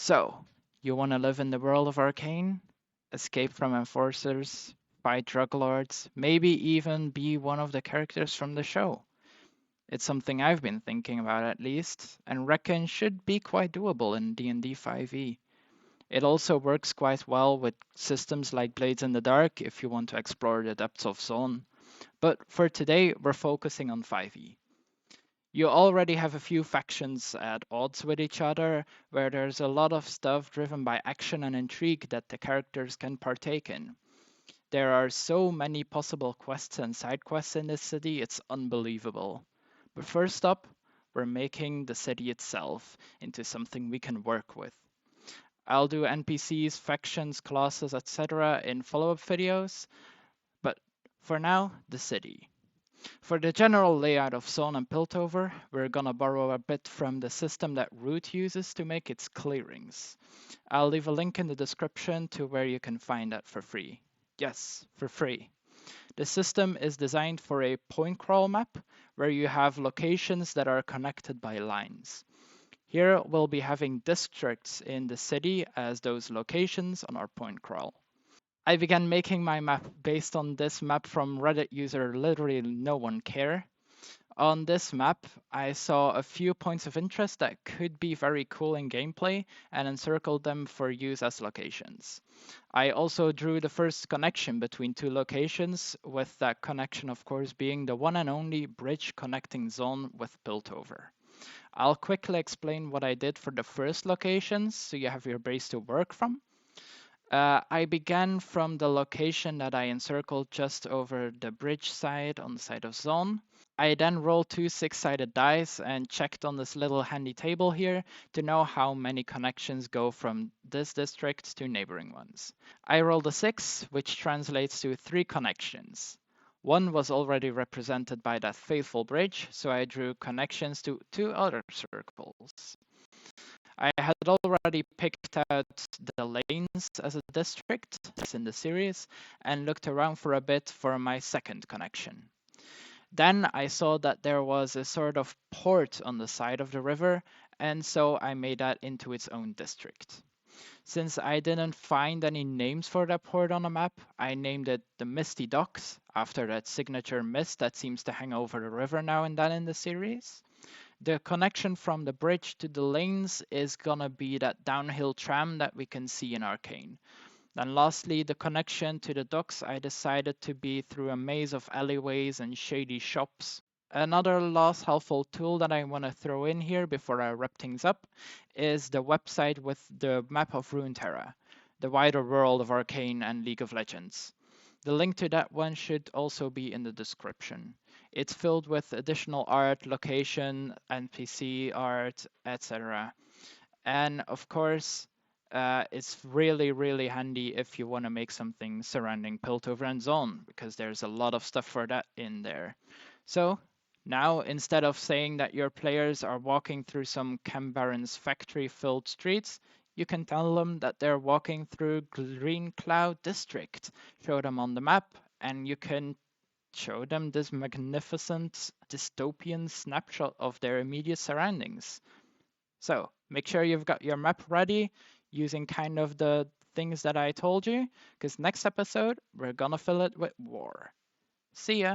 So, you want to live in the world of Arcane? Escape from enforcers, fight drug lords, maybe even be one of the characters from the show? It's something I've been thinking about at least, and reckon should be quite doable in D&D 5e. It also works quite well with systems like Blades in the Dark if you want to explore the depths of Zone. But for today, we're focusing on 5e. You already have a few factions at odds with each other, where there's a lot of stuff driven by action and intrigue that the characters can partake in. There are so many possible quests and side quests in this city, it's unbelievable. But first up, we're making the city itself into something we can work with. I'll do NPCs, factions, classes, etc. in follow-up videos, but for now, the city. For the general layout of Zone and Piltover, we're gonna borrow a bit from the system that Root uses to make its clearings. I'll leave a link in the description to where you can find that for free. Yes, for free. The system is designed for a point crawl map where you have locations that are connected by lines. Here we'll be having districts in the city as those locations on our point crawl. I began making my map based on this map from Reddit user literally no one care. On this map, I saw a few points of interest that could be very cool in gameplay and encircled them for use as locations. I also drew the first connection between two locations, with that connection of course being the one and only bridge connecting Zone with Piltover. I'll quickly explain what I did for the first locations so you have your base to work from. I began from the location that I encircled just over the bridge side on the side of Zone. I then rolled two six-sided dice and checked on this little handy table here to know how many connections go from this district to neighboring ones. I rolled a 6, which translates to 3 connections. One was already represented by that faithful bridge, so I drew connections to 2 other circles. I had already picked out the lanes as a district in the series and looked around for a bit for my second connection. Then I saw that there was a sort of port on the side of the river, and so I made that into its own district. Since I didn't find any names for that port on the map, I named it the Misty Docks, after that signature mist that seems to hang over the river now and then in the series. The connection from the bridge to the lanes is gonna be that downhill tram that we can see in Arcane. Then lastly, the connection to the docks I decided to be through a maze of alleyways and shady shops. Another last helpful tool that I want to throw in here before I wrap things up is the website with the map of Runeterra, the wider world of Arcane and League of Legends. The link to that one should also be in the description. It's filled with additional art, location, NPC art, etc. And of course, it's really, really handy if you want to make something surrounding Piltover and Zone, because there's a lot of stuff for that in there. So now, instead of saying that your players are walking through some Cambaran's factory-filled streets, you can tell them that they're walking through Green Cloud District. Show them on the map, and you can show them this magnificent dystopian snapshot of their immediate surroundings. So make sure you've got your map ready using kind of the things that I told you, because next episode we're gonna fill it with war. See ya!